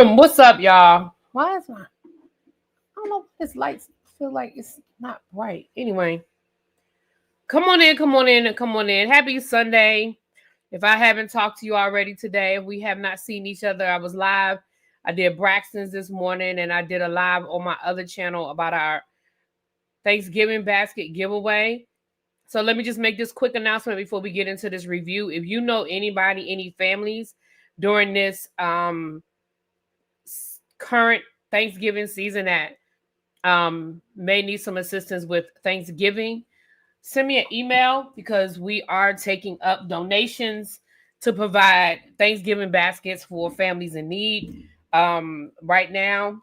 What's up, y'all? Why is my... I don't know. This lights feel like it's not bright. Anyway, come on in, come on in, come on in. Happy Sunday. If I haven't talked to you already today, if we have not seen each other, I was live. I did Braxton's this morning, and I did a live on my other channel about our Thanksgiving basket giveaway. So let me just make this quick announcement before we get into this review. If you know anybody, any families during this current Thanksgiving season that may need some assistance with Thanksgiving, send me an email because we are taking up donations to provide Thanksgiving baskets for families in need. Right now,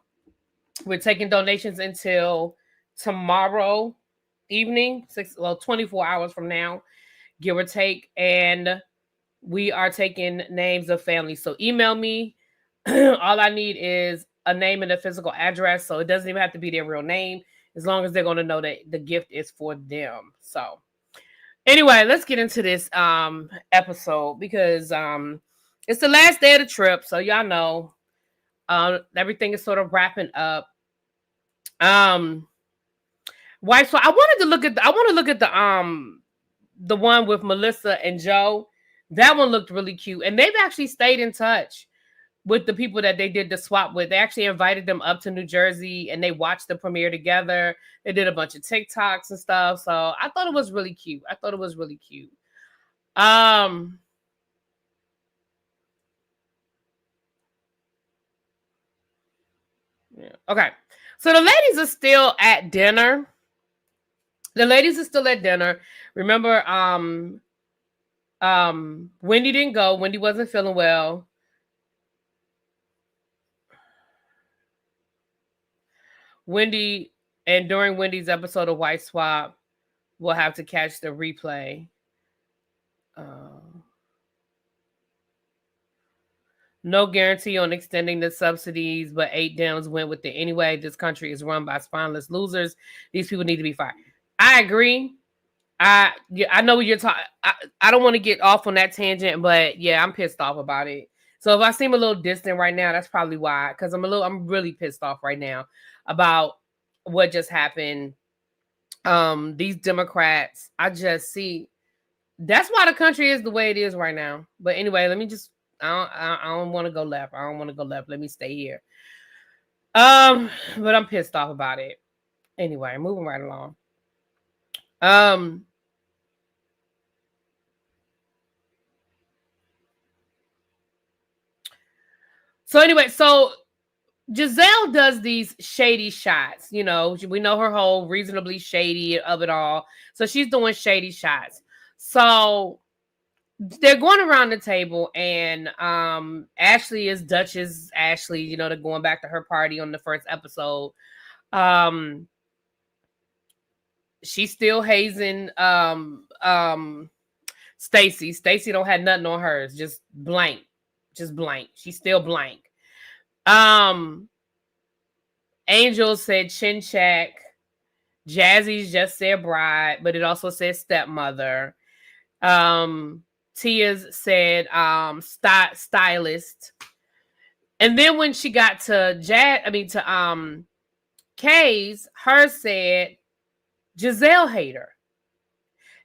we're taking donations until tomorrow evening, 24 hours from now, give or take. And we are taking names of families. So email me. All I need is a name and a physical address. So it doesn't even have to be their real name, as long as they're going to know that the gift is for them. So anyway, let's get into this episode because it's the last day of the trip. So y'all know everything is sort of wrapping up. Why? So I want to look at the one with Melissa and Joe. That one looked really cute, and they've actually stayed in touch with the people that they did the swap with. They actually invited them up to New Jersey, and they watched the premiere together. They did a bunch of TikToks and stuff. So I thought it was really cute. Yeah. Okay. So the ladies are still at dinner. Remember, Wendy didn't go. Wendy wasn't feeling well. Wendy, and during Wendy's episode of White Swap, we'll have to catch the replay. No guarantee on extending the subsidies, but 8 Dems went with it anyway. This country is run by spineless losers. These people need to be fired. I agree. I know what you're talking. I don't want to get off on that tangent, but yeah, I'm pissed off about it. So if I seem a little distant right now, that's probably why. Because I'm really pissed off right now about what just happened. These Democrats, I just see. That's why the country is the way it is right now. But anyway, let me just. I don't want to go left. Let me stay here. But I'm pissed off about it. Anyway, moving right along. So anyway, so Giselle does these shady shots. You know, we know her whole reasonably shady of it all. So she's doing shady shots. So they're going around the table, and Ashley is Duchess Ashley. You know, they're going back to her party on the first episode. She's still hazing Stacy. Stacy don't have nothing on hers, just blank. She's still blank. Angel said chin check. Jazzy's just said bride, but it also says stepmother. Tia's said stylist. And then when she got to Kay's, hers said Giselle hater.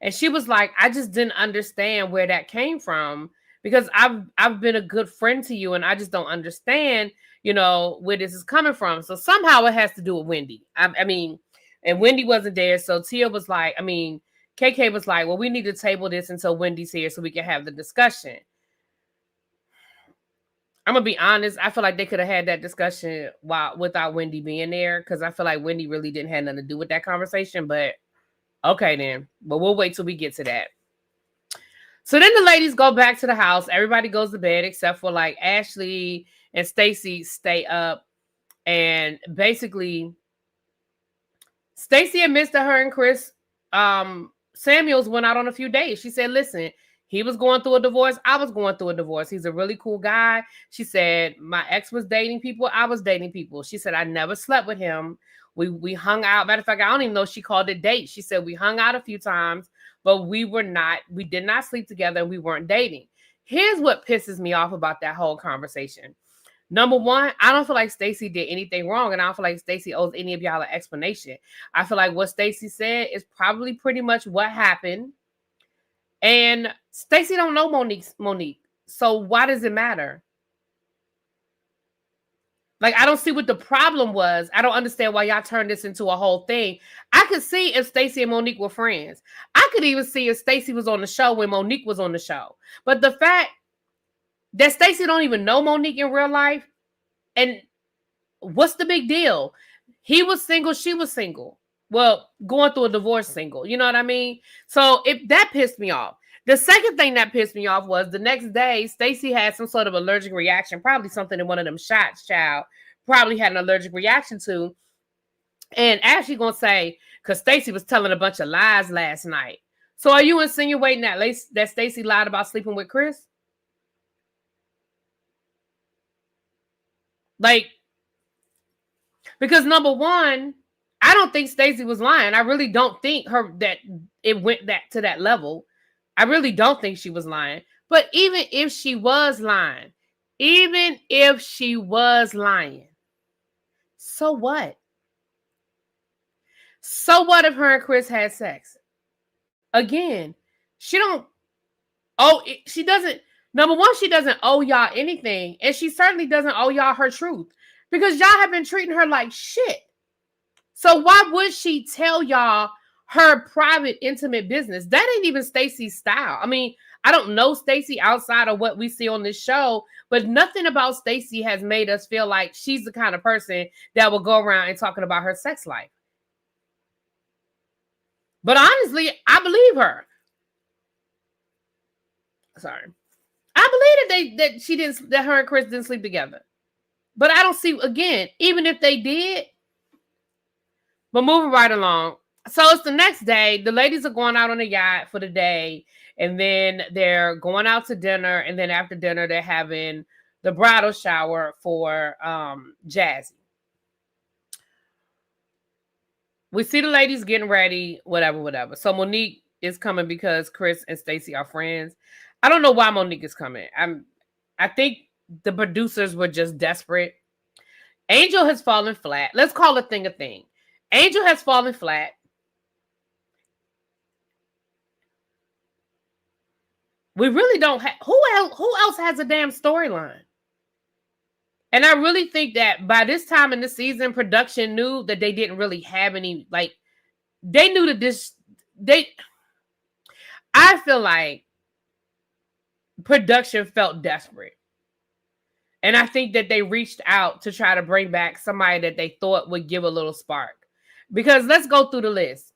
And she was like, I just didn't understand where that came from, because I've been a good friend to you, and I just don't understand, you know, where this is coming from. So somehow it has to do with Wendy. And Wendy wasn't there. So Tia was like, KK was like, well, we need to table this until Wendy's here so we can have the discussion. I'm going to be honest. I feel like they could have had that discussion without Wendy being there, because I feel like Wendy really didn't have nothing to do with that conversation. But okay, then. But we'll wait till we get to that. So then the ladies go back to the house. Everybody goes to bed except for like Ashley and Stacy stay up. And basically, Stacy admits that her and Chris Samuels went out on a few days. She said, listen, he was going through a divorce. I was going through a divorce. He's a really cool guy. She said, my ex was dating people. I was dating people. She said, I never slept with him. We hung out. Matter of fact, I don't even know if she called it date. She said we hung out a few times, but we did not sleep together, and we weren't dating. Here's what pisses me off about that whole conversation. Number one, I don't feel like Stacy did anything wrong, and I don't feel like Stacy owes any of y'all an explanation. I feel like what Stacy said is probably pretty much what happened. And Stacy don't know Monique. So why does it matter? Like, I don't see what the problem was. I don't understand why y'all turned this into a whole thing. I could see if Stacy and Monique were friends. I could even see if Stacy was on the show when Monique was on the show. But the fact that Stacy don't even know Monique in real life, and what's the big deal? He was single, she was single. Well, going through a divorce single. You know what I mean? So that pissed me off. The second thing that pissed me off was the next day, Stacy had some sort of allergic reaction, probably something in one of them shots, child, probably had an allergic reaction to. And Ashley gonna say, because Stacy was telling a bunch of lies last night. So are you insinuating that Stacy lied about sleeping with Chris? Like, because number one, I don't think Stacy was lying. I really don't think that it went to that level. I really don't think she was lying. But even if she was lying, so what? So what if her and Chris had sex? Again, she doesn't, number one, she doesn't owe y'all anything. And she certainly doesn't owe y'all her truth. Because y'all have been treating her like shit. So why would she tell y'all her private, intimate business? That ain't even Stacy's style. I mean, I don't know Stacy outside of what we see on this show, but nothing about Stacy has made us feel like she's the kind of person that will go around and talking about her sex life. But honestly, I believe her. Sorry. I believe that her and Chris didn't sleep together. But I don't see, again, even if they did. But moving right along. So it's the next day. The ladies are going out on the yacht for the day. And then they're going out to dinner. And then after dinner, they're having the bridal shower for Jazzy. We see the ladies getting ready, whatever. So Monique is coming because Chris and Stacy are friends. I don't know why Monique is coming. I think the producers were just desperate. Angel has fallen flat. Let's call a thing a thing. Angel has fallen flat. We really don't have... Who else has a damn storyline? And I really think that by this time in the season, production knew that they didn't really have any... Like, they knew that this... I feel like production felt desperate. And I think that they reached out to try to bring back somebody that they thought would give a little spark. Because let's go through the list.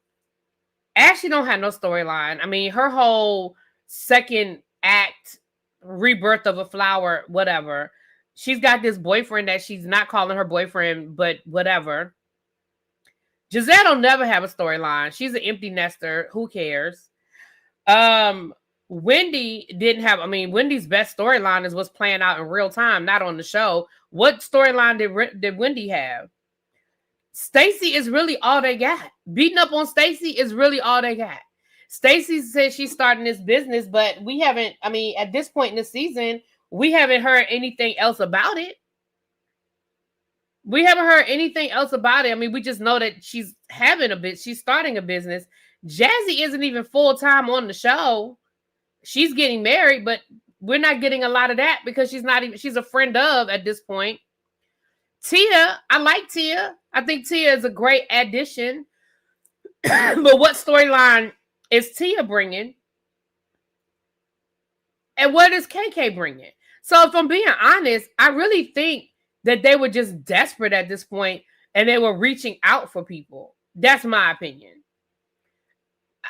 Ashley don't have no storyline. I mean, her whole second act, rebirth of a flower, whatever. She's got this boyfriend that she's not calling her boyfriend, but whatever. Giselle don't never have a storyline. She's an empty nester. Who cares? Wendy didn't have... I mean, Wendy's best storyline is what's playing out in real time, not on the show. What storyline did Wendy have? Stacy is really all they got. Beating up on Stacy is really all they got. Stacy says she's starting this business, but we haven't... I mean, at this point in the season, we haven't heard anything else about it. I mean, we just know that she's she's starting a business. Jazzy isn't even full-time on the show. She's getting married, but we're not getting a lot of that because she's a friend of at this point. Tia, I like Tia. I think Tia is a great addition. But what storyline is Tia bringing? And what is KK bringing? So if I'm being honest, I really think that they were just desperate at this point and they were reaching out for people. That's my opinion.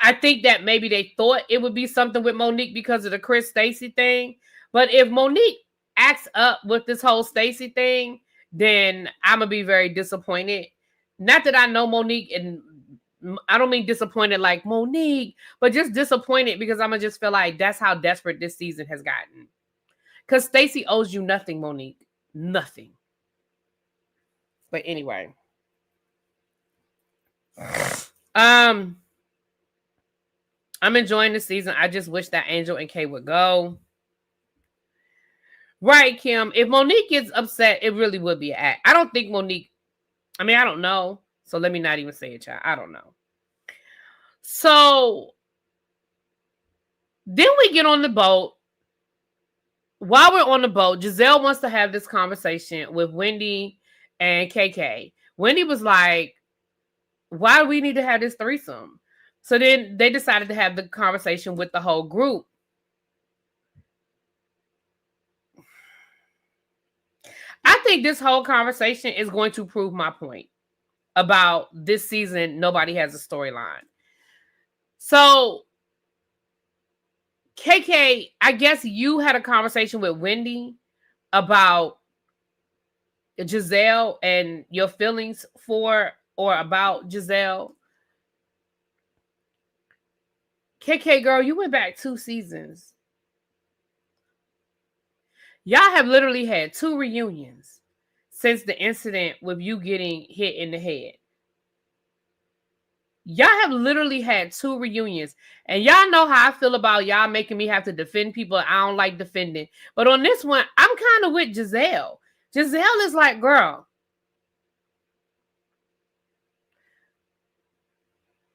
I think that maybe they thought it would be something with Monique because of the Chris Stacy thing. But if Monique acts up with this whole Stacy thing, then I'm going to be very disappointed. Not that I know Monique, and I don't mean disappointed like Monique, but just disappointed because I'm going to just feel like that's how desperate this season has gotten. Because Stacy owes you nothing, Monique. Nothing. But anyway. I'm enjoying the season. I just wish that Angel and Kay would go. Right, Kim. If Monique gets upset, it really would be an act. I don't think Monique, I mean, I don't know. So let me not even say it, child. I don't know. So then we get on the boat. While we're on the boat, Giselle wants to have this conversation with Wendy and KK. Wendy was like, why do we need to have this threesome? So then they decided to have the conversation with the whole group. I think this whole conversation is going to prove my point about this season. Nobody has a storyline. So KK, I guess you had a conversation with Wendy about Giselle and your feelings for or about Giselle. KK girl, you went back 2 seasons. Y'all have literally had 2 reunions since the incident with you getting hit in the head. Y'all have literally had 2 reunions. And y'all know how I feel about y'all making me have to defend people I don't like defending. But on this one, I'm kind of with Giselle. Giselle is like, girl,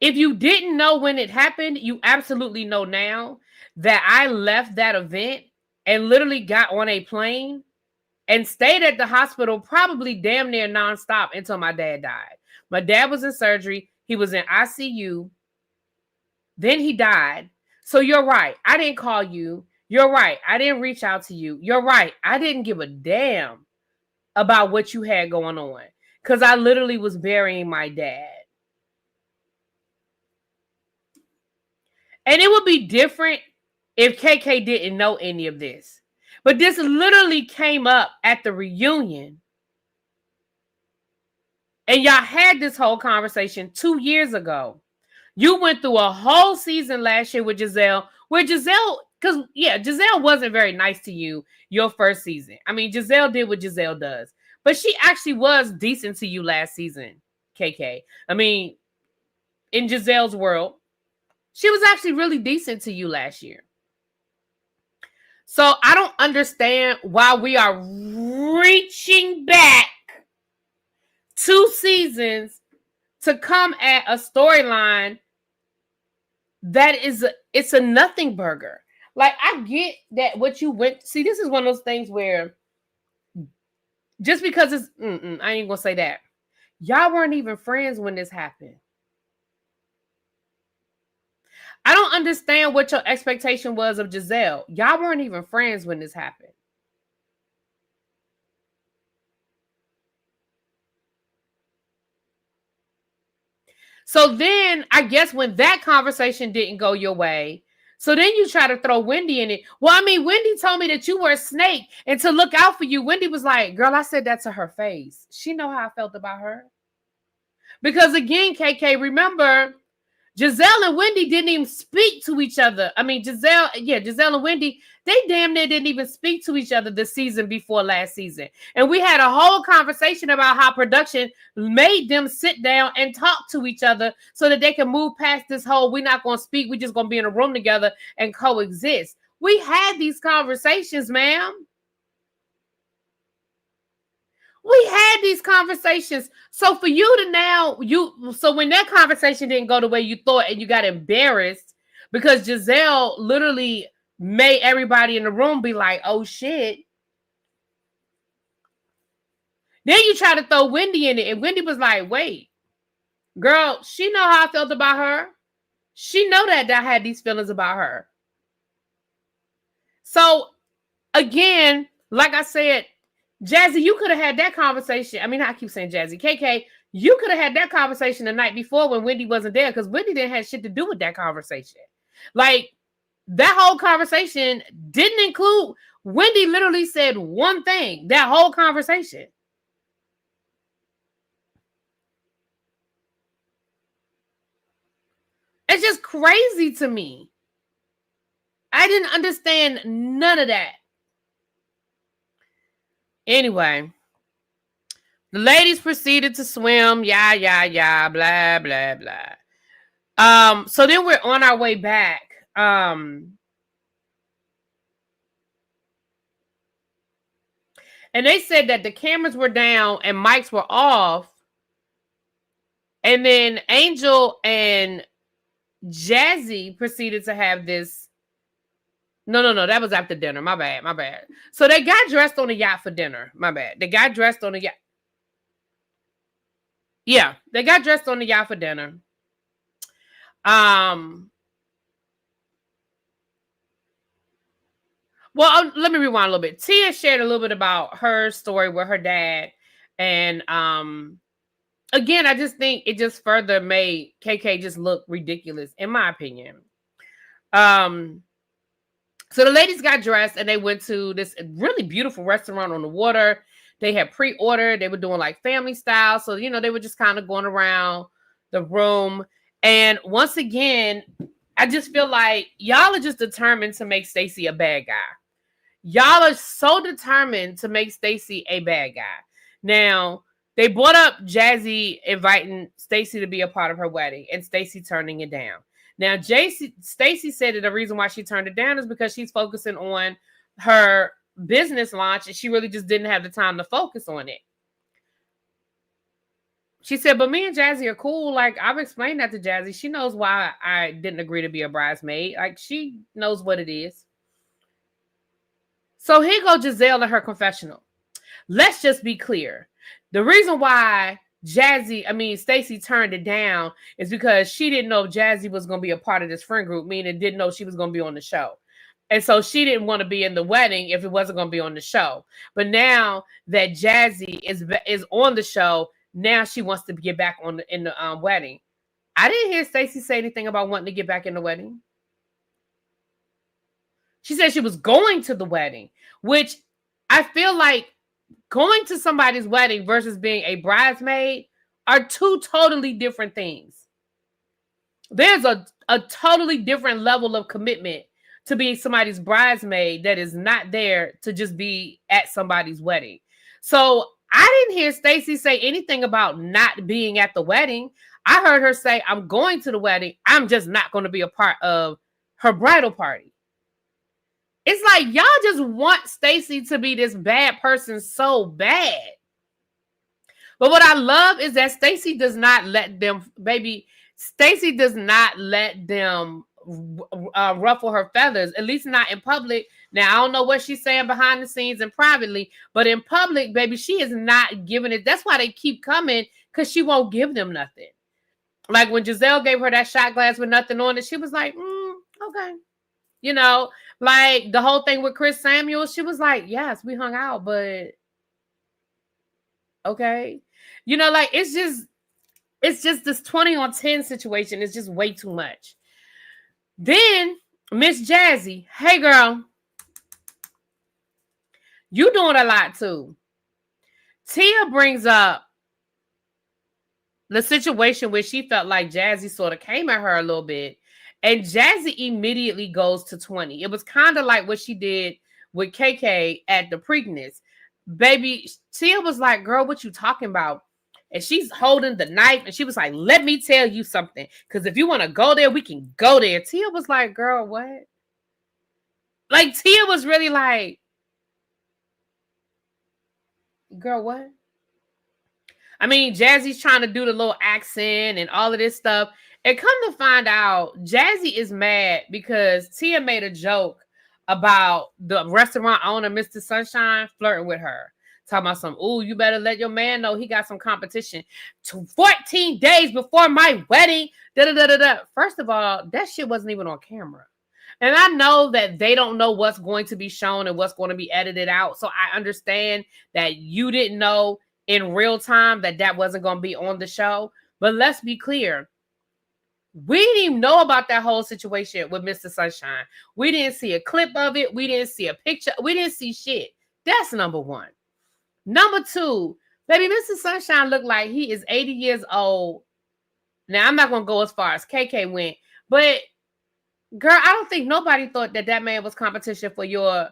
if you didn't know when it happened, you absolutely know now that I left that event and literally got on a plane and stayed at the hospital probably damn near nonstop until my dad died. My dad was in surgery. He was in ICU. Then he died. So you're right. I didn't call you. You're right. I didn't reach out to you. You're right. I didn't give a damn about what you had going on because I literally was burying my dad. And it would be different if KK didn't know any of this. But this literally came up at the reunion. And y'all had this whole conversation 2 years ago. You went through a whole season last year with Giselle, where Giselle, because Giselle wasn't very nice to you your first season. I mean, Giselle did what Giselle does, but she actually was decent to you last season, KK. I mean, in Giselle's world, she was actually really decent to you last year. So I don't understand why we are reaching back 2 seasons to come at a storyline that it's a nothing burger. Like, I get that what you went. See, this is one of those things where just because it's, I ain't gonna say that. Y'all weren't even friends when this happened. I don't understand what your expectation was of Giselle. Y'all weren't even friends when this happened. So then I guess when that conversation didn't go your way, so then you try to throw Wendy in it. Well, I mean, Wendy told me that you were a snake and to look out for you. Wendy was like, girl, I said that to her face. She know how I felt about her. Because again, KK, remember, Giselle and Wendy didn't even speak to each other. I mean, Giselle and Wendy, they damn near didn't even speak to each other the season before last season. And we had a whole conversation about how production made them sit down and talk to each other so that they can move past this whole, we're not going to speak, we're just going to be in a room together and coexist. We had these conversations, ma'am. We had these conversations. So for you to now, so when that conversation didn't go the way you thought and you got embarrassed because Giselle literally made everybody in the room be like, oh shit. Then you try to throw Wendy in it. And Wendy was like, wait, girl, she know how I felt about her. She know that I had these feelings about her. So again, like I said, Jazzy, you could have had that conversation. I mean, I keep saying Jazzy. KK, you could have had that conversation the night before when Wendy wasn't there because Wendy didn't have shit to do with that conversation. Like, that whole conversation didn't include, Wendy literally said one thing, that whole conversation. It's just crazy to me. I didn't understand none of that. Anyway, the ladies proceeded to swim, blah, blah, blah. So then we're on our way back. And they said that the cameras were down and mics were off. And then Angel and Jazzy proceeded to have this. No. That was after dinner. My bad. So they got dressed on the yacht for dinner. My bad. They got dressed on the yacht. Yeah, they got dressed on the yacht for dinner. Well, let me rewind a little bit. Tia shared a little bit about her story with her dad. And again, I just think it just further made KK just look ridiculous, in my opinion. So the ladies got dressed and they went to this really beautiful restaurant on the water. They had pre-ordered. They were doing like family style. So, you know, they were just kind of going around the room. And once again, I just feel like y'all are just determined to make Stacy a bad guy. Y'all are so determined to make Stacy a bad guy. Now, they brought up Jazzy inviting Stacy to be a part of her wedding and Stacy turning it down. Now, Stacy said that the reason why she turned it down is because she's focusing on her business launch and she really just didn't have the time to focus on it. She said, but me and Jazzy are cool. Like, I've explained that to Jazzy. She knows why I didn't agree to be a bridesmaid. Like, she knows what it is. So here goes Giselle in her confessional. Let's just be clear. The reason why Stacy turned it down is because she didn't know Jazzy was going to be a part of this friend group, meaning didn't know she was going to be on the show. And so she didn't want to be in the wedding if it wasn't going to be on the show. But now that Jazzy is on the show, now she wants to get back in the wedding. I didn't hear Stacy say anything about wanting to get back in the wedding. She said she was going to the wedding, which I feel like going to somebody's wedding versus being a bridesmaid are two totally different things. There's a totally different level of commitment to being somebody's bridesmaid that is not there to just be at somebody's wedding. So I didn't hear Stacy say anything about not being at the wedding. I heard her say, I'm going to the wedding. I'm just not going to be a part of her bridal party. It's like y'all just want Stacy to be this bad person so bad. But what I love is that Stacy does not let them, Stacy does not let them ruffle her feathers, at least not in public. Now, I don't know what she's saying behind the scenes and privately, but in public, baby, she is not giving it. That's why they keep coming, because she won't give them nothing. Like when Giselle gave her that shot glass with nothing on it, she was like, okay. You know, like the whole thing with Chris Samuel, she was like, yes, we hung out, but okay. You know, like it's just this 20 on 10 situation. It's just way too much. Then Miss Jazzy, hey girl, you doing a lot too. Tia brings up the situation where she felt like Jazzy sort of came at her a little bit. And Jazzy immediately goes to 20. It was kind of like what she did with KK at the Preakness. Baby, Tia was like, girl, what you talking about? And she's holding the knife. And she was like, let me tell you something. Because if you want to go there, we can go there. Tia was like, girl, what? Like, Tia was really like, girl, what? I mean, Jazzy's trying to do the little accent and all of this stuff. And come to find out, Jazzy is mad because Tia made a joke about the restaurant owner, Mr. Sunshine, flirting with her. Talking about some, ooh, you better let your man know he got some competition. 14 days before my wedding. Da-da-da-da-da. First of all, that shit wasn't even on camera. And I know that they don't know what's going to be shown and what's going to be edited out. So I understand that you didn't know in real time that wasn't going to be on the show. But let's be clear. We didn't even know about that whole situation with Mr. Sunshine. We didn't see a clip of it. We didn't see a picture. We didn't see shit. That's number one. Number two, baby, Mr. Sunshine looked like he is 80 years old. Now, I'm not going to go as far as KK went, but girl, I don't think nobody thought that man was competition for your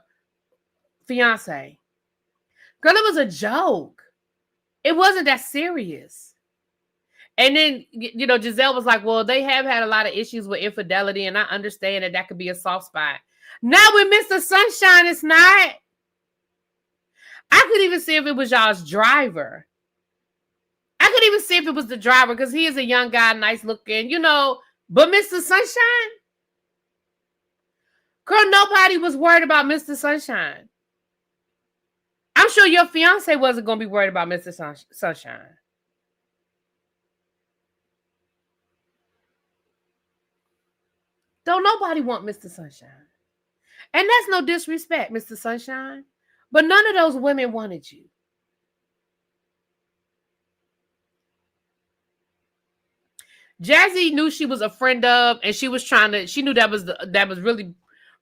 fiance. Girl, it was a joke. It wasn't that serious. And then, you know, Giselle was like, well, they have had a lot of issues with infidelity, and I understand that could be a soft spot. Now with Mr. Sunshine, it's not. I could even see if it was y'all's driver. I could even see if it was the driver because he is a young guy, nice looking, But Mr. Sunshine, girl, nobody was worried about Mr. Sunshine. I'm sure your fiance wasn't going to be worried about Mr. Sunshine. Don't nobody want Mr. Sunshine. And that's no disrespect, Mr. Sunshine. But none of those women wanted you. Jazzy knew she was a friend of, and she knew that was really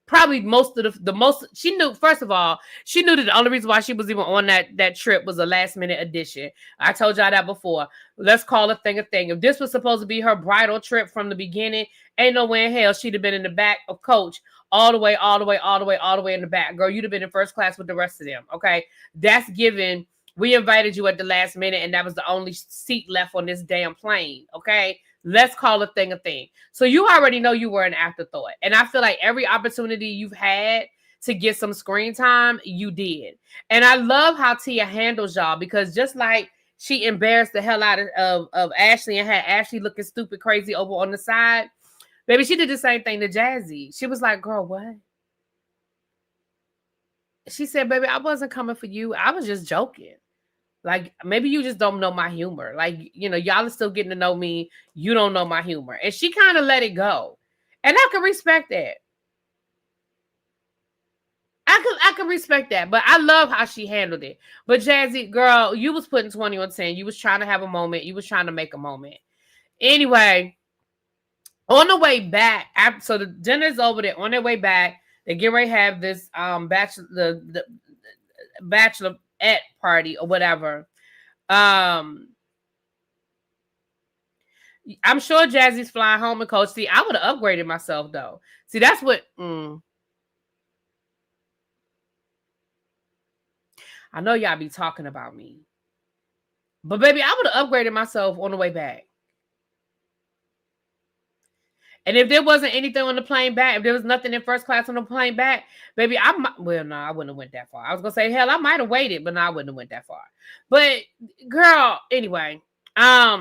probably most of the most. She knew, first of all, she knew that the only reason why she was even on that trip was a last minute addition. I told y'all that before. Let's call a thing a thing. If this was supposed to be her bridal trip from the beginning, ain't no way in hell she'd have been in the back of coach all the way in the back. Girl, you'd have been in first class with the rest of them. Okay. That's given. We invited you at the last minute, and that was the only seat left on this damn plane. Okay. Let's call a thing a thing. So you already know you were an afterthought. And I feel like every opportunity you've had to get some screen time, you did. And I love how Tia handles y'all, because just like she embarrassed the hell out of Ashley and had Ashley looking stupid crazy over on the side, baby, she did the same thing to Jazzy. She was like, girl, what? She said, baby, I wasn't coming for you. I was just joking. Like, maybe you just don't know my humor. Like, y'all are still getting to know me. You don't know my humor. And she kind of let it go. And I can respect that. I can respect that. But I love how she handled it. But Jazzy, girl, you was putting 20 on 10. You was trying to have a moment. You was trying to make a moment. Anyway, on the way back, so the dinner's over there. On their way back, they get ready to have this the Bachelorette party or whatever. I'm sure Jazzy's flying home and coach. See, I would have upgraded myself though. See, that's what I know y'all be talking about me. But baby, I would have upgraded myself on the way back. And if there wasn't anything on the plane back, if there was nothing in first class on the plane back, baby, I wouldn't have went that far. I was gonna say, hell, I might have waited, but no, I wouldn't have went that far. But girl, anyway, now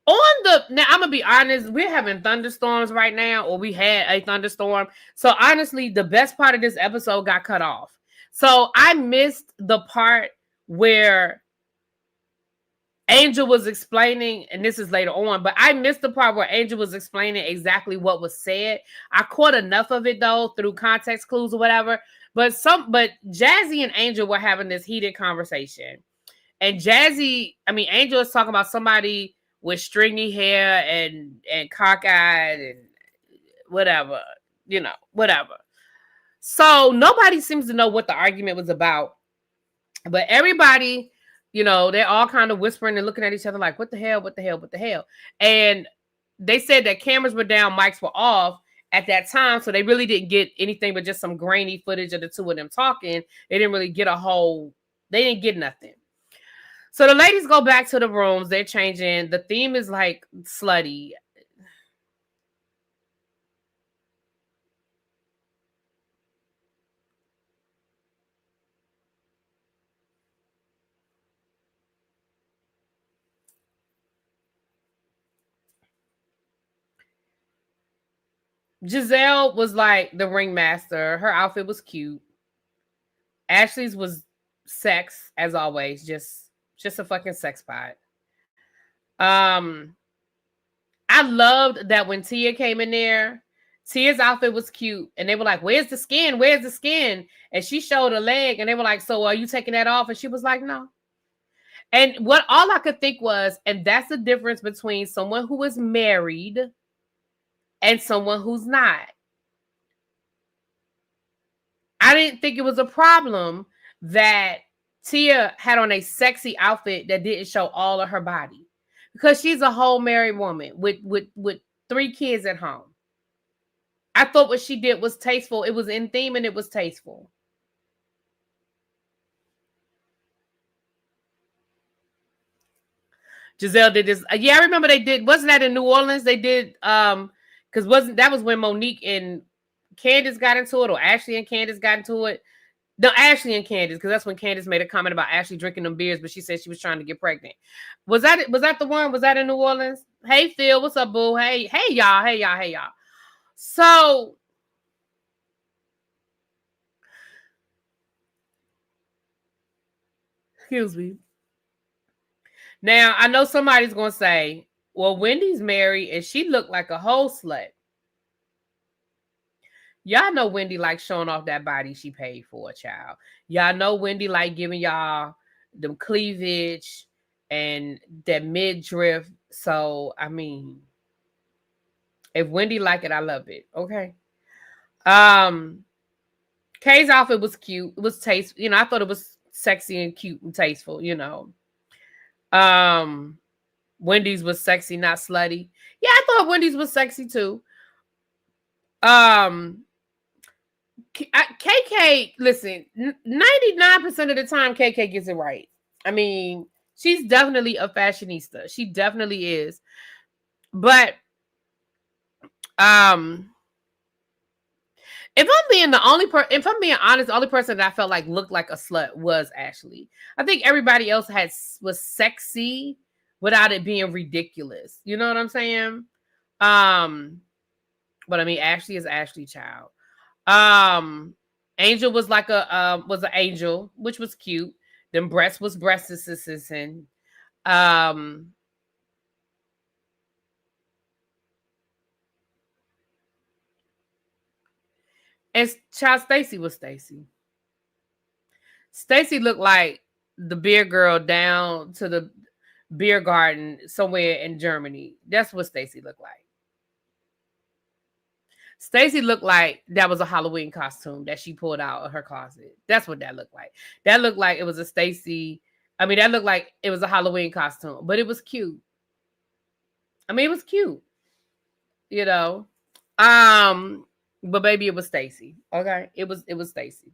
I'm gonna be honest, we're having thunderstorms right now, or we had a thunderstorm. So honestly, the best part of this episode got cut off. So I missed the part where Angel was explaining, and this is later on, but I missed the part where Angel was explaining exactly what was said. I caught enough of it though through context clues or whatever. But Jazzy and Angel were having this heated conversation. And Angel is talking about somebody with stringy hair and cockeyed and whatever, whatever. So nobody seems to know what the argument was about. But everybody, they're all kind of whispering and looking at each other like, what the hell, what the hell, what the hell? And they said that cameras were down, mics were off at that time. So they really didn't get anything but just some grainy footage of the two of them talking. They didn't really get they didn't get nothing. So the ladies go back to the rooms. They're changing. The theme is like slutty. Giselle was like the ringmaster. Her outfit was cute. Ashley's was sex, as always. Just a fucking sex pot. I loved that when Tia came in there, Tia's outfit was cute. And they were like, where's the skin? Where's the skin? And she showed a leg. And they were like, so are you taking that off? And she was like, no. And all I could think was, and that's the difference between someone who is married and someone who's not. I didn't think it was a problem that Tia had on a sexy outfit that didn't show all of her body, because she's a whole married woman with 3 kids at home. I thought what she did was tasteful. It was in theme and it was tasteful. Giselle did this. Yeah, I remember they did. Wasn't that in New Orleans? They did because that was when Monique and Candace got into it, or Ashley and Candace got into it. No, Ashley and Candace, because that's when Candace made a comment about Ashley drinking them beers, but she said she was trying to get pregnant. Was that it? Was that the one? Was that in New Orleans? Hey Phil, what's up, boo? Hey y'all, hey y'all. So excuse me. Now I know somebody's gonna say, well, Wendy's married and she looked like a whole slut. Y'all know Wendy like showing off that body she paid for, child. Y'all know Wendy like giving y'all them cleavage and that midriff. So, I mean, if Wendy like it, I love it. Okay. Kay's outfit was cute. It was tasteful. I thought it was sexy and cute and tasteful, Wendy's was sexy, not slutty. Yeah, I thought Wendy's was sexy too. KK, listen, 99% of the time KK gets it right. I mean, she's definitely a fashionista. She definitely is. But if I'm being honest, the only person that I felt like looked like a slut was Ashley. I think everybody else was sexy without it being ridiculous. You know what I'm saying? But I mean, Ashley is Ashley, child. Angel was like was an angel, which was cute. Then breast was breasts and and child Stacy was Stacy. Stacy looked like the beer girl down to the beer garden somewhere in Germany. That's what Stacy looked like. Stacy looked like that was a Halloween costume that she pulled out of her closet. That's what that looked like. That looked like it was a Stacy. I mean, that looked like it was a Halloween costume, but it was cute. I mean, it was cute. But baby, it was Stacy. Okay. It was Stacy.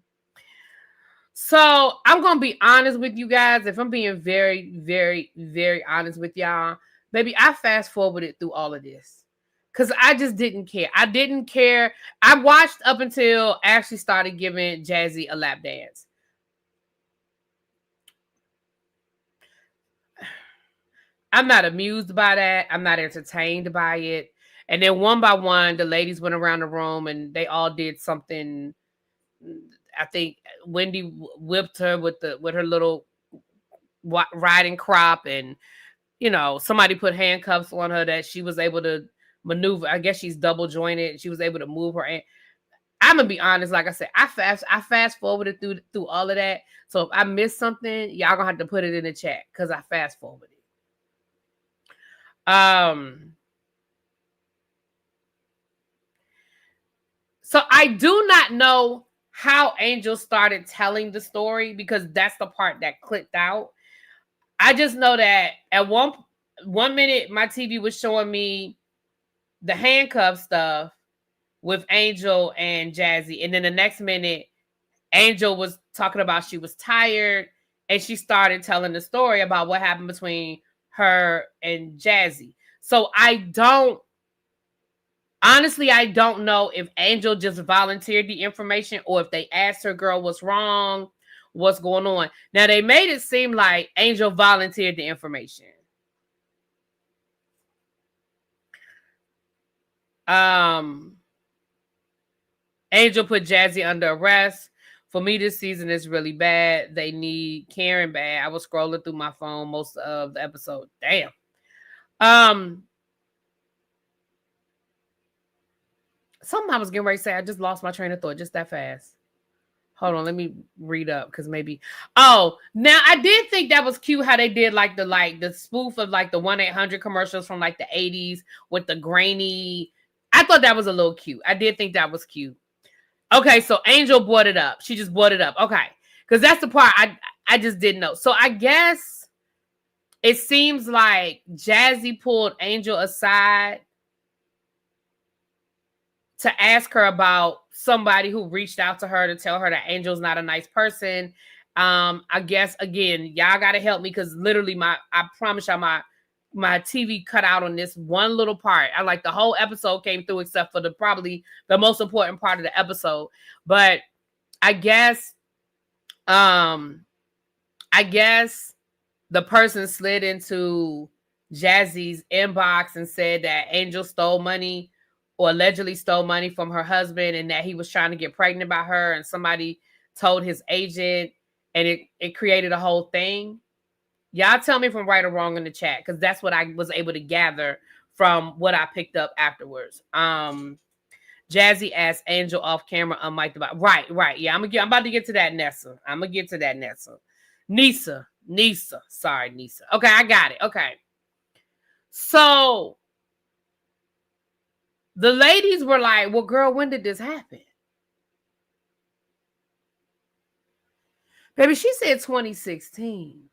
So I'm gonna be honest with you guys. If I'm being very, very, very honest with y'all, baby, I fast forwarded through all of this. Because I just didn't care. I didn't care. I watched up until Ashley started giving Jazzy a lap dance. I'm not amused by that. I'm not entertained by it. And then one by one, the ladies went around the room and they all did something. I think Wendy whipped her with her little riding crop, and somebody put handcuffs on her that she was able to maneuver. I guess she's double jointed. She was able to move her. And I'm gonna be honest, like I said, I fast forwarded through all of that. So if I missed something, y'all gonna have to put it in the chat because I fast forwarded. So I do not know how Angel started telling the story because that's the part that clicked out. I just know that at one minute my TV was showing me the handcuff stuff with Angel and Jazzy, and then the next minute Angel was talking about she was tired and she started telling the story about what happened between her and Jazzy. So I don't know if Angel just volunteered the information or if they asked her, girl, what's wrong? What's going on? Now, they made it seem like Angel volunteered the information. Angel put Jazzy under arrest. For me, this season is really bad. They need Karen bad. I was scrolling through my phone most of the episode. Damn. Something I was getting ready to say. I just lost my train of thought just that fast. Hold on, let me read up because maybe. Oh, now I did think that was cute how they did like the spoof of like the 1-800 commercials from like the 80s with the grainy. I thought that was a little cute. I did think that was cute. Okay, so Angel brought it up. She just brought it up. Okay, because that's the part I just didn't know. So I guess it seems like Jazzy pulled Angel aside to ask her about somebody who reached out to her to tell her that Angel's not a nice person. I guess again, y'all gotta help me because literally I promise y'all my my TV cut out on this one little part. I like the whole episode came through except for probably the most important part of the episode. But I guess the person slid into Jazzy's inbox and said that Angel stole money or allegedly stole money from her husband and that he was trying to get pregnant by her, and somebody told his agent, and it created a whole thing. Y'all tell me if I'm right or wrong in the chat, because that's what I was able to gather from what I picked up afterwards. Jazzy asked Angel off camera, unmiked about right. Yeah, I'm about to get to that, Nessa. Nisa. Sorry, Nisa. Okay, I got it. Okay. So the ladies were like, well, girl, when did this happen? Baby, she said 2016.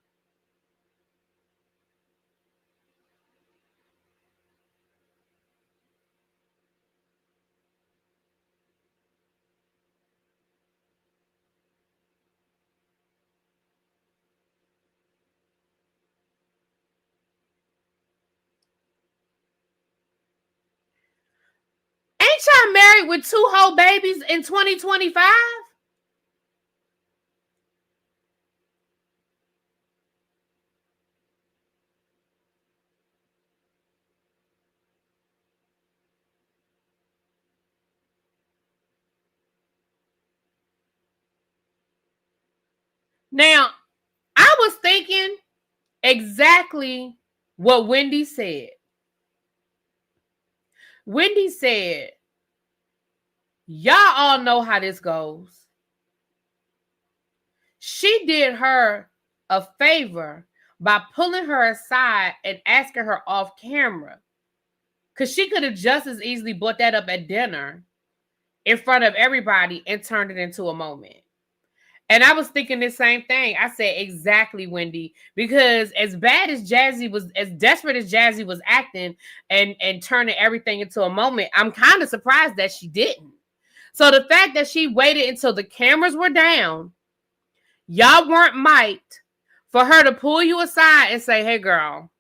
Ain't y'all married with 2 whole babies in 2025? Now, I was thinking exactly what Wendy said. Wendy said, y'all all know how this goes. She did her a favor by pulling her aside and asking her off camera, because she could have just as easily brought that up at dinner in front of everybody and turned it into a moment. And I was thinking the same thing. I said, exactly, Wendy, because as bad as Jazzy was, as desperate as Jazzy was acting and turning everything into a moment, I'm kind of surprised that she didn't. So the fact that she waited until the cameras were down, y'all weren't mic'd, for her to pull you aside and say, hey, girl.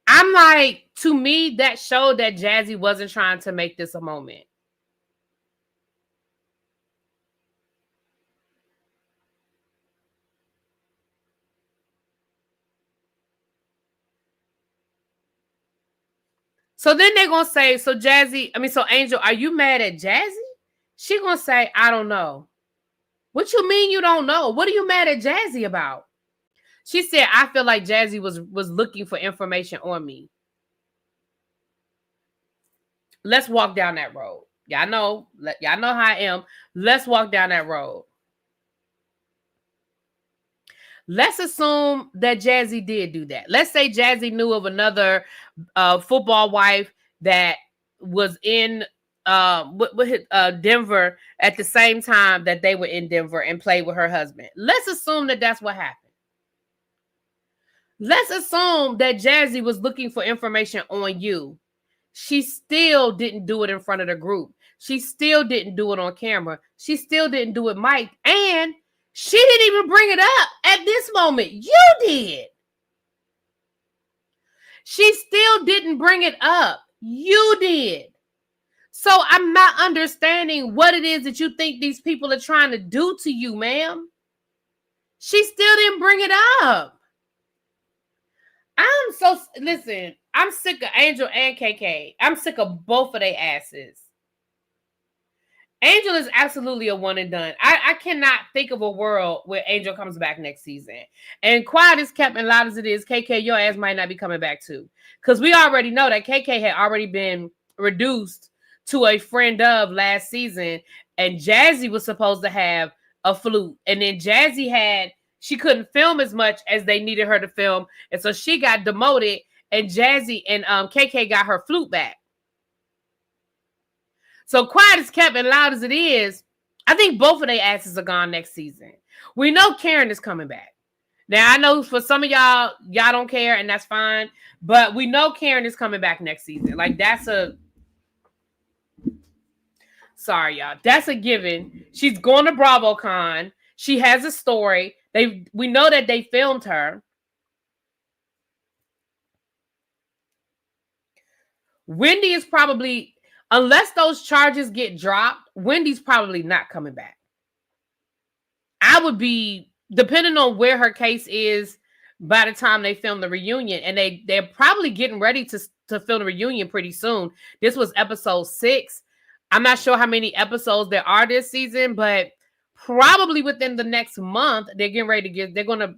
I'm like, to me, that showed that Jazzy wasn't trying to make this a moment. So then they're going to say, so Angel, are you mad at Jazzy? She going to say, I don't know. What you mean you don't know? What are you mad at Jazzy about? She said, I feel like Jazzy was looking for information on me. Let's walk down that road. Y'all know how I am. Let's walk down that road. Let's assume that Jazzy did do that. Let's say Jazzy knew of another football wife that was in Denver at the same time that they were in Denver and played with her husband. Let's assume that that's what happened. Let's assume that Jazzy was looking for information on you. She still didn't do it in front of the group. She still didn't do it on camera. She still didn't do it, Mike. And she didn't even bring it up at this moment. You did. She still didn't bring it up. You did. So I'm not understanding what it is that you think these people are trying to do to you, ma'am. She still didn't bring it up. Listen, I'm sick of Angel and KK. I'm sick of both of their asses. Angel is absolutely a one and done. I cannot think of a world where Angel comes back next season. And quiet as kept and loud as it is, KK, your ass might not be coming back too. Because we already know that KK had already been reduced to a friend of last season. And Jazzy was supposed to have a flute. And then she couldn't film as much as they needed her to film. And so she got demoted. And Jazzy and KK got her flute back. So quiet as kept and loud as it is, I think both of their asses are gone next season. We know Karen is coming back. Now, I know for some of y'all don't care, and that's fine. But we know Karen is coming back next season. Like, sorry, y'all. That's a given. She's going to BravoCon. She has a story. We know that they filmed her. Wendy is probably, unless those charges get dropped, Wendy's probably not coming back. I would be, depending on where her case is by the time they film the reunion, and they're probably getting ready to film the reunion pretty soon. This was episode 6. I'm not sure how many episodes there are this season, but probably within the next month, they're getting ready to get, they're going to,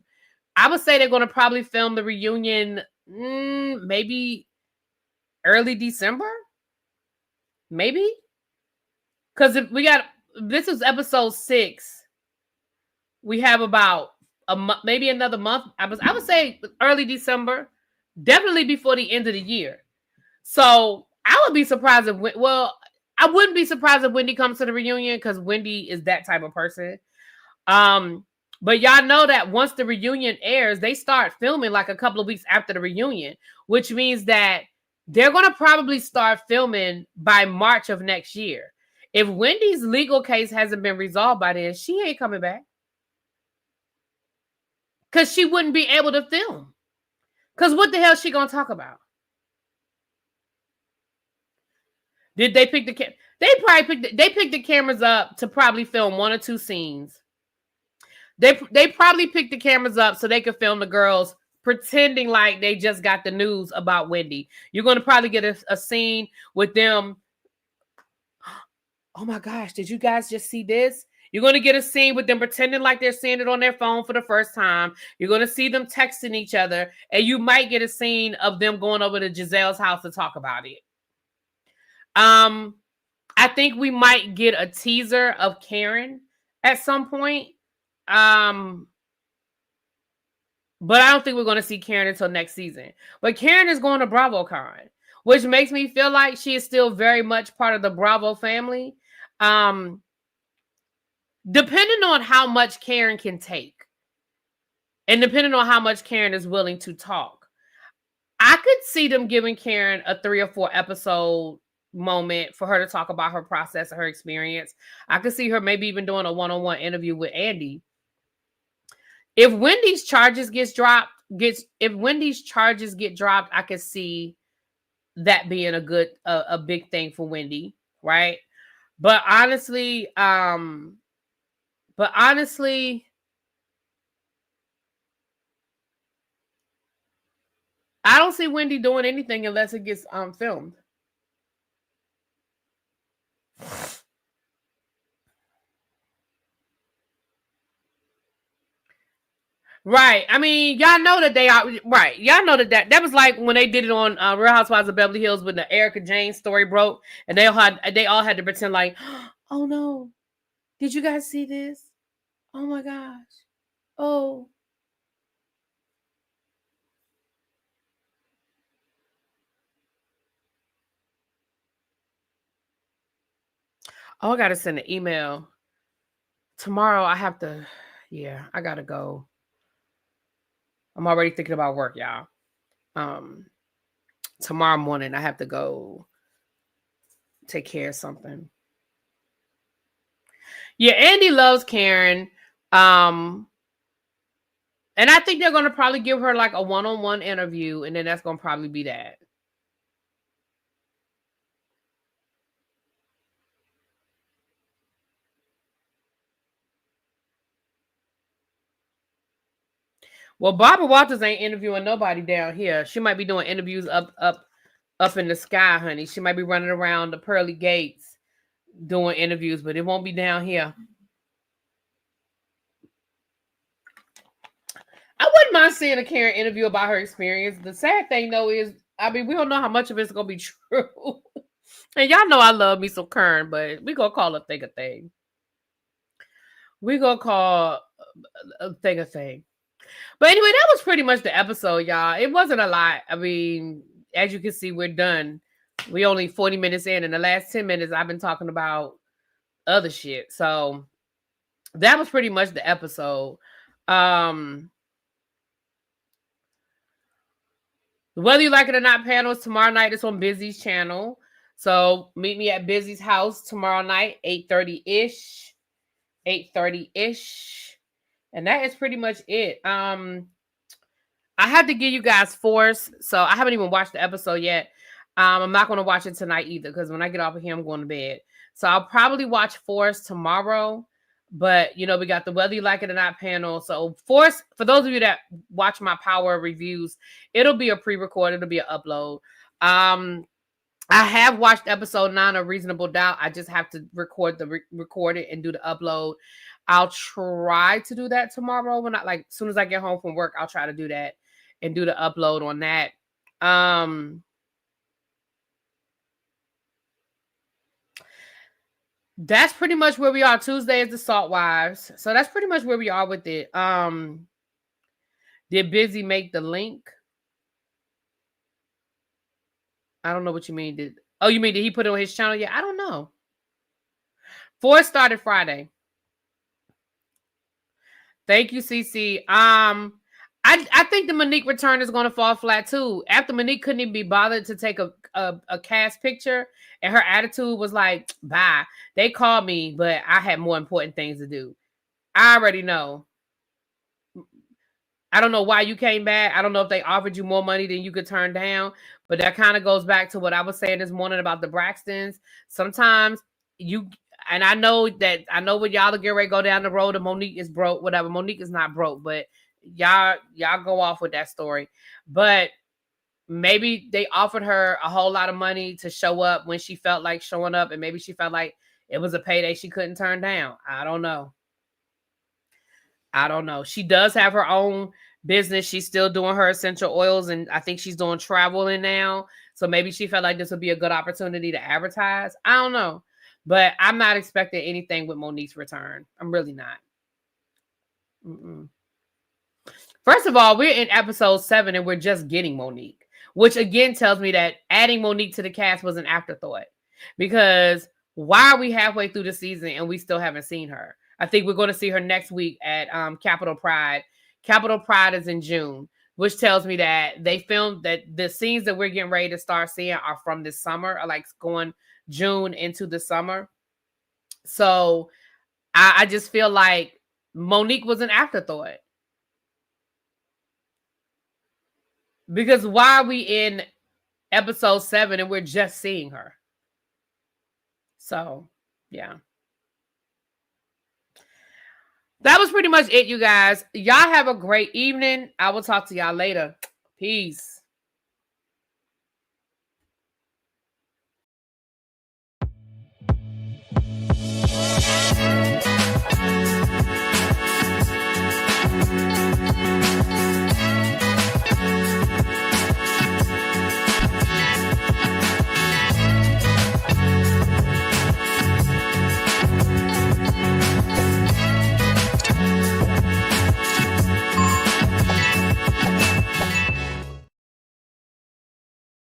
I would say they're going to probably film the reunion maybe early December. Maybe. Because if we got, this is episode 6. We have about a month, maybe another month. I would say early December, definitely before the end of the year. So I would be surprised if, I wouldn't be surprised if Wendy comes to the reunion because Wendy is that type of person. But y'all know that once the reunion airs, they start filming like a couple of weeks after the reunion, which means that they're going to probably start filming by March of next year. If Wendy's legal case hasn't been resolved by then, she ain't coming back. Because she wouldn't be able to film. Because what the hell is she going to talk about? Did they pick the they picked the cameras up to probably film 1 or 2 scenes. They probably picked the cameras up so they could film the girls pretending like they just got the news about Wendy. You're going to probably get a scene with them. Oh my gosh, did you guys just see this? You're going to get a scene with them pretending like they're seeing it on their phone for the first time. You're going to see them texting each other. And you might get a scene of them going over to Giselle's house to talk about it. I think we might get a teaser of Karen at some point. But I don't think we're going to see Karen until next season. But Karen is going to BravoCon, which makes me feel like she is still very much part of the Bravo family. Depending on how much Karen can take and depending on how much Karen is willing to talk, I could see them giving Karen a 3 or 4 episode moment for her to talk about her process and her experience. I could see her maybe even doing a one-on-one interview with Andy. If Wendy's charges get dropped, I could see that being a big thing for Wendy, right? But honestly, I don't see Wendy doing anything unless it gets filmed. Right. I mean, y'all know that they are right. Y'all know that was like when they did it on Real Housewives of Beverly Hills when the Erica Jane story broke, and they all had to pretend like, oh no, did you guys see this? Oh my gosh. Oh. Oh, I gotta send an email. Tomorrow I have to, I gotta go. I'm already thinking about work, y'all. Tomorrow morning I have to go take care of something. Yeah, Andy loves Karen. And I think they're going to probably give her like a one-on-one interview, and then that's going to probably be that. Well, Barbara Walters ain't interviewing nobody down here. She might be doing interviews up in the sky, honey. She might be running around the pearly gates doing interviews, but it won't be down here. I wouldn't mind seeing a Karen interview about her experience. The sad thing, though, is, I mean, we don't know how much of it's going to be true. And y'all know I love me some Karen, but we going to call a thing a thing. We going to call a thing a thing. But anyway, that was pretty much the episode, y'all. It wasn't a lot. I mean, as you can see, we're done. We only 40 minutes in. In the last 10 minutes, I've been talking about other shit. So that was pretty much the episode. Whether you like it or not, panels tomorrow night is on Busy's channel. So meet me at Busy's house tomorrow night, 8:30-ish. 8:30-ish. And that is pretty much it. I had to give you guys Force. So I haven't even watched the episode yet. I'm not going to watch it tonight either because when I get off of here, I'm going to bed. So I'll probably watch Force tomorrow. But, you know, we got the Whether You Like It or Not panel. So Force, for those of you that watch my Power reviews, it'll be a pre-record. It'll be an upload. I have watched episode 9 of Reasonable Doubt. I just have to record it and do the upload. I'll try to do that tomorrow when as soon as I get home from work, I'll try to do that and do the upload on that. That's pretty much where we are. Tuesday is the Salt Wives. So that's pretty much where we are with it. Did Busy make the link? I don't know what you mean. You mean did he put it on his channel? Yeah, I don't know. Force started Friday. Thank you, CC. I think the Monique return is going to fall flat too. After Monique couldn't even be bothered to take a cast picture, and her attitude was like, "Bye." They called me, but I had more important things to do. I already know. I don't know why you came back. I don't know if they offered you more money than you could turn down, but that kind of goes back to what I was saying this morning about the Braxtons. Sometimes I know when y'all are getting ready to go down the road and Monique is broke, whatever. Monique is not broke, but y'all go off with that story. But maybe they offered her a whole lot of money to show up when she felt like showing up, and maybe she felt like it was a payday she couldn't turn down. I don't know. She does have her own business. She's still doing her essential oils, and I think she's doing traveling now. So maybe she felt like this would be a good opportunity to advertise. I don't know. But I'm not expecting anything with Monique's return. I'm really not. First of all, we're in episode 7 and we're just getting Monique, which again tells me that adding Monique to the cast was an afterthought. Because why are we halfway through the season and we still haven't seen her? I think we're going to see her next week at Capitol Pride. Capitol Pride is in June, which tells me that they filmed that the scenes that we're getting ready to start seeing are from this summer, or like going June into the summer. So I just feel like Monique was an afterthought. Because why are we in episode 7 and we're just seeing her? So, yeah. That was pretty much it, you guys. Y'all have a great evening. I will talk to y'all later. Peace.